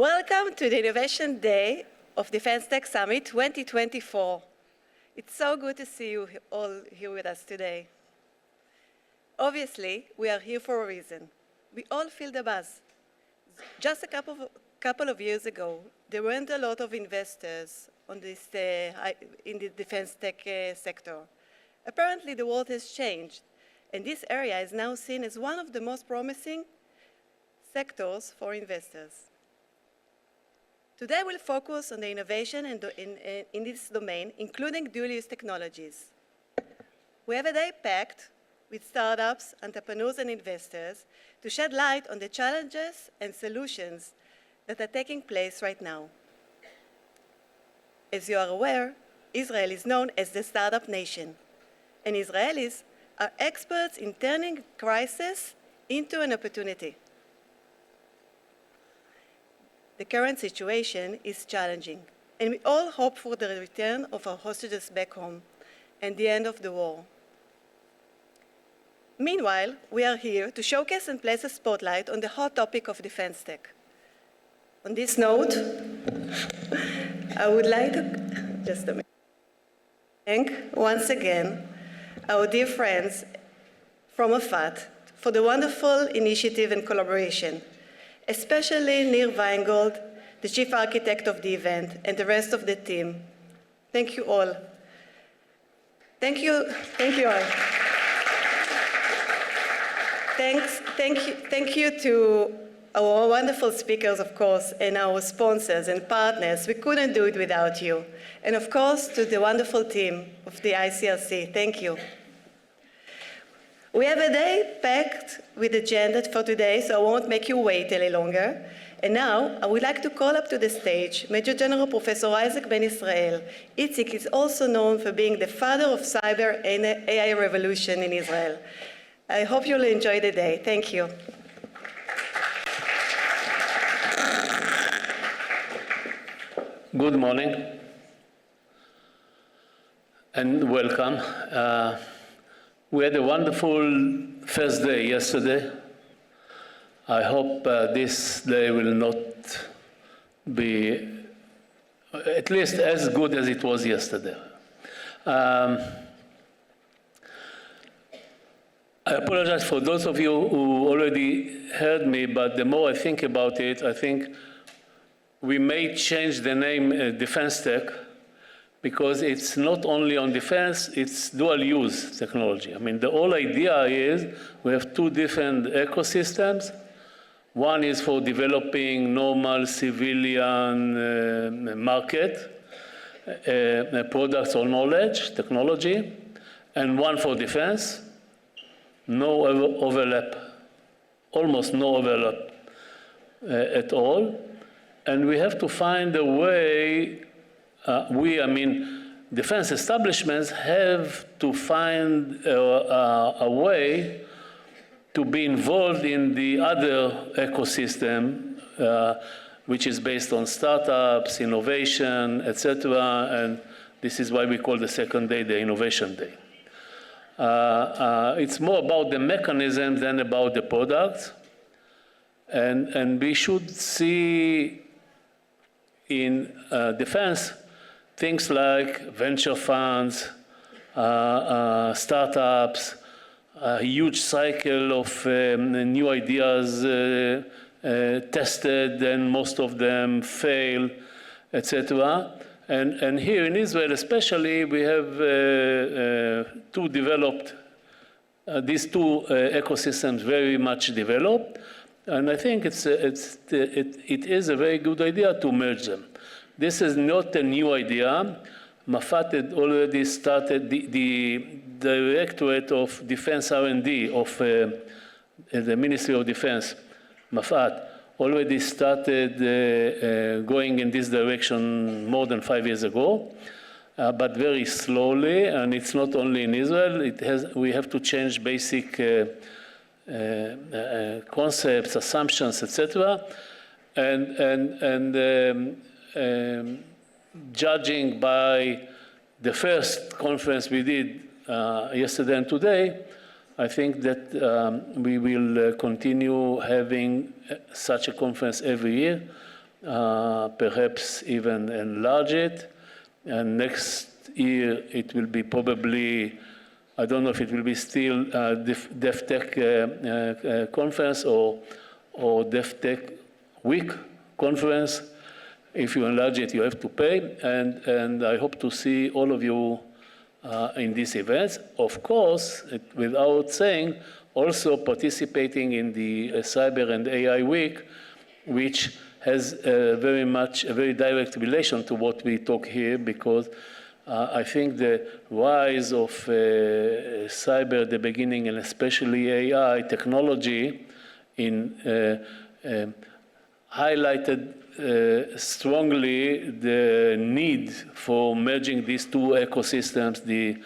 Welcome to the Innovation Day of Defense Tech Summit 2024. It's so good to see you all here with us today. Obviously, we are here for a reason. We all feel the buzz. Just a couple of years ago, there weren't a lot of investors on this, in the defense tech sector. Apparently, the world has changed, and this area is now seen as one of the most promising sectors for investors. Today, we'll focus on the innovation in this domain, including dual-use technologies. We have a day packed with startups, entrepreneurs, and investors to shed light on the challenges and solutions that are taking place right now. As you are aware, Israel is known as the startup nation, and Israelis are experts in turning crisis into an opportunity. The current situation is challenging, and we all hope for the return of our hostages back home and the end of the war. Meanwhile, we are here to showcase and place a spotlight on the hot topic of defense tech. On this note, I would like to thank once again our dear friends from AFAT for the wonderful initiative and collaboration, especially Nir Weingold, the chief architect of the event, and the rest of the team. Thank you all. Thank you all. Thank you to our wonderful speakers, of course, and our sponsors and partners. We couldn't do it without you. And of course, to the wonderful team of the ICRC. Thank you. We have a day packed with agenda for today, so I won't make you wait any longer. And now, I would like to call up to the stage Major General Professor Isaac Ben Israel. Itzik is also known for being the father of cyber and AI revolution in Israel. I hope you'll enjoy the day. Thank you. Good morning and welcome. We had a wonderful first day yesterday. I hope this day will not be at least as good as it was yesterday. I apologize for those of you who already heard me, but the more I think about it, I think we may change the name Defense Tech, because it's not only on defense, it's dual-use technology. I mean, the whole idea is we have two different ecosystems. One is for developing normal civilian market products or knowledge, technology, and one for defense. No overlap, almost no overlap at all. And we have to find a way. Defense establishments have to find a way to be involved in the other ecosystem, which is based on startups, innovation, etc. And this is why we call the second day the Innovation Day. It's more about the mechanism than about the products. And we should see in defense things like venture funds, startups, a huge cycle of new ideas tested, and most of them fail, etc. And here in Israel especially, we have these two ecosystems very much developed. And I think it is a very good idea to merge them. This is not a new idea. Mafat had already started, the Directorate of Defense R&D of the Ministry of Defense, Mafat, already started going in this direction more than 5 years ago, but very slowly, and it's not only in Israel. We have to change basic concepts, assumptions, etc. And judging by the first conference we did yesterday and today, I think that we will continue having such a conference every year. perhaps even enlarge it. And next year, it will be probably, I don't know if it will be still DevTech conference or DevTech Week conference. If you enlarge it, you have to pay. And I hope to see all of you in these events. Of course, without saying, also participating in the Cyber and AI Week, which has a very direct relation to what we talk here, because I think the rise of cyber at the beginning, and especially AI technology, highlighted strongly the need for merging these two ecosystems, the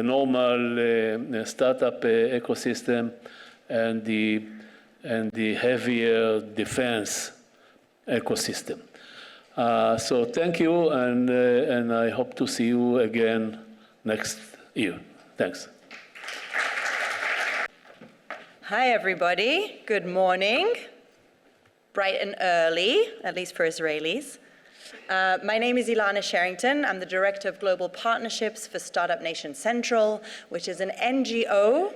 normal startup ecosystem and the heavier defense ecosystem. So thank you, and I hope to see you again next year. Thanks. Hi, everybody. Good morning. Bright and early, at least for Israelis. My name is Ilana Sherrington. I'm the Director of Global Partnerships for Startup Nation Central, which is an NGO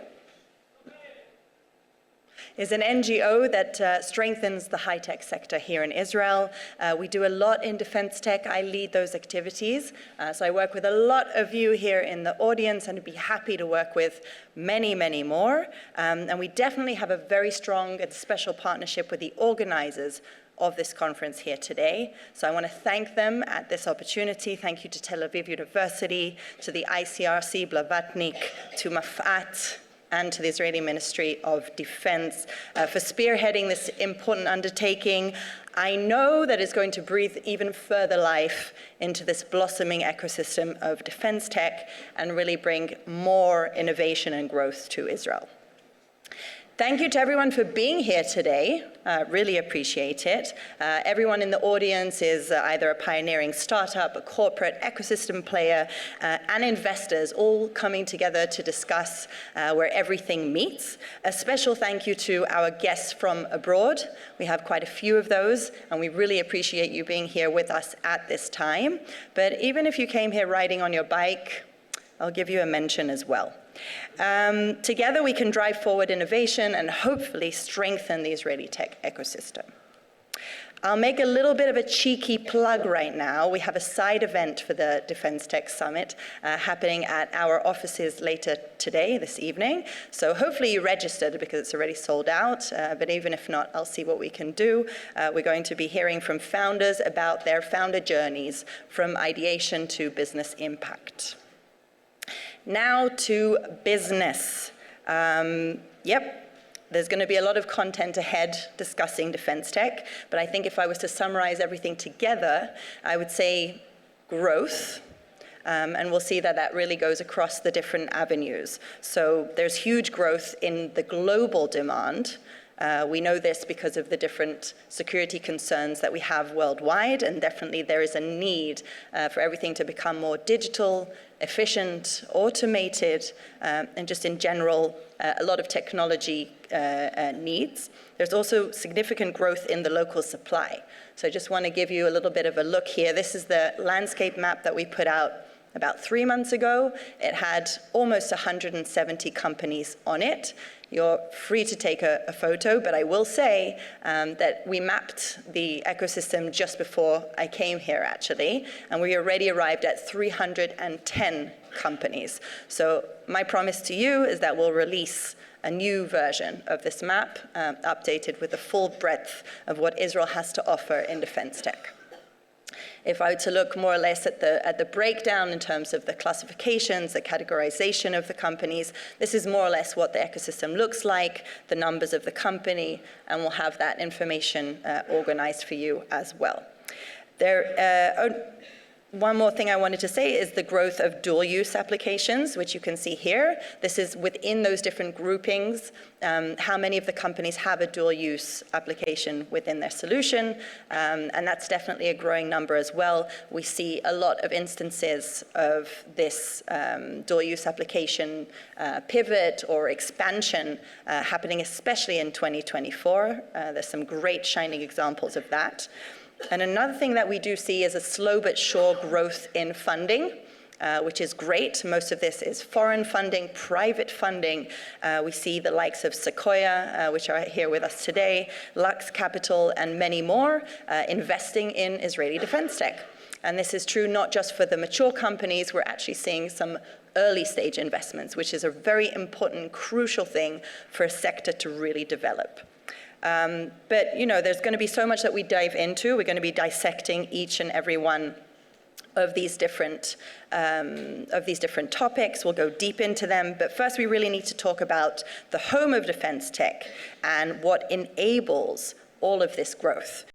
that strengthens the high-tech sector here in Israel. We do a lot in defense tech. I lead those activities. So I work with a lot of you here in the audience, and I'd be happy to work with many, many more. And we definitely have a very strong and special partnership with the organizers of this conference here today. So I want to thank them at this opportunity. Thank you to Tel Aviv University, to the ICRC, Blavatnik, to Mafat, and to the Israeli Ministry of Defense for spearheading this important undertaking. I know that it's going to breathe even further life into this blossoming ecosystem of defense tech and really bring more innovation and growth to Israel. Thank you to everyone for being here today. Really appreciate it. Everyone in the audience is either a pioneering startup, a corporate ecosystem player, and investors all coming together to discuss where everything meets. A special thank you to our guests from abroad. We have quite a few of those, and we really appreciate you being here with us at this time. But even if you came here riding on your bike, I'll give you a mention as well. Together we can drive forward innovation and hopefully strengthen the Israeli tech ecosystem. I'll make a little bit of a cheeky plug right now. We have a side event for the Defense Tech Summit happening at our offices later today, this evening. So hopefully you registered because it's already sold out. But even if not, I'll see what we can do. We're going to be hearing from founders about their founder journeys from ideation to business impact. Now to business. There's going to be a lot of content ahead discussing defense tech, but I think if I was to summarize everything together, I would say growth, and we'll see that really goes across the different avenues. So there's huge growth in the global demand. We know this because of the different security concerns that we have worldwide, and definitely there is a need for everything to become more digital, efficient, automated, and just in general, a lot of technology needs. There's also significant growth in the local supply. So I just want to give you a little bit of a look here. This is the landscape map that we put out about 3 months ago. It had almost 170 companies on it. You're free to take a photo, but I will say that we mapped the ecosystem just before I came here, actually, and we already arrived at 310 companies. So my promise to you is that we'll release a new version of this map, updated with the full breadth of what Israel has to offer in defense tech. If I were to look more or less at the breakdown in terms of the classifications, the categorization of the companies, this is more or less what the ecosystem looks like, the numbers of the company, and we'll have that information organized for you as well. One more thing I wanted to say is the growth of dual-use applications, which you can see here. This is within those different groupings, how many of the companies have a dual-use application within their solution, and that's definitely a growing number as well. We see a lot of instances of this dual-use application pivot or expansion happening, especially in 2024. There's some great shining examples of that. And another thing that we do see is a slow but sure growth in funding, which is great. Most of this is foreign funding, private funding. We see the likes of Sequoia, which are here with us today, Lux Capital, and many more investing in Israeli defense tech. And this is true not just for the mature companies, we're actually seeing some early stage investments, which is a very important, crucial thing for a sector to really develop. But there's going to be so much that we dive into. We're going to be dissecting each and every one of these different topics. We'll go deep into them. But first, we really need to talk about the home of defense tech and what enables all of this growth.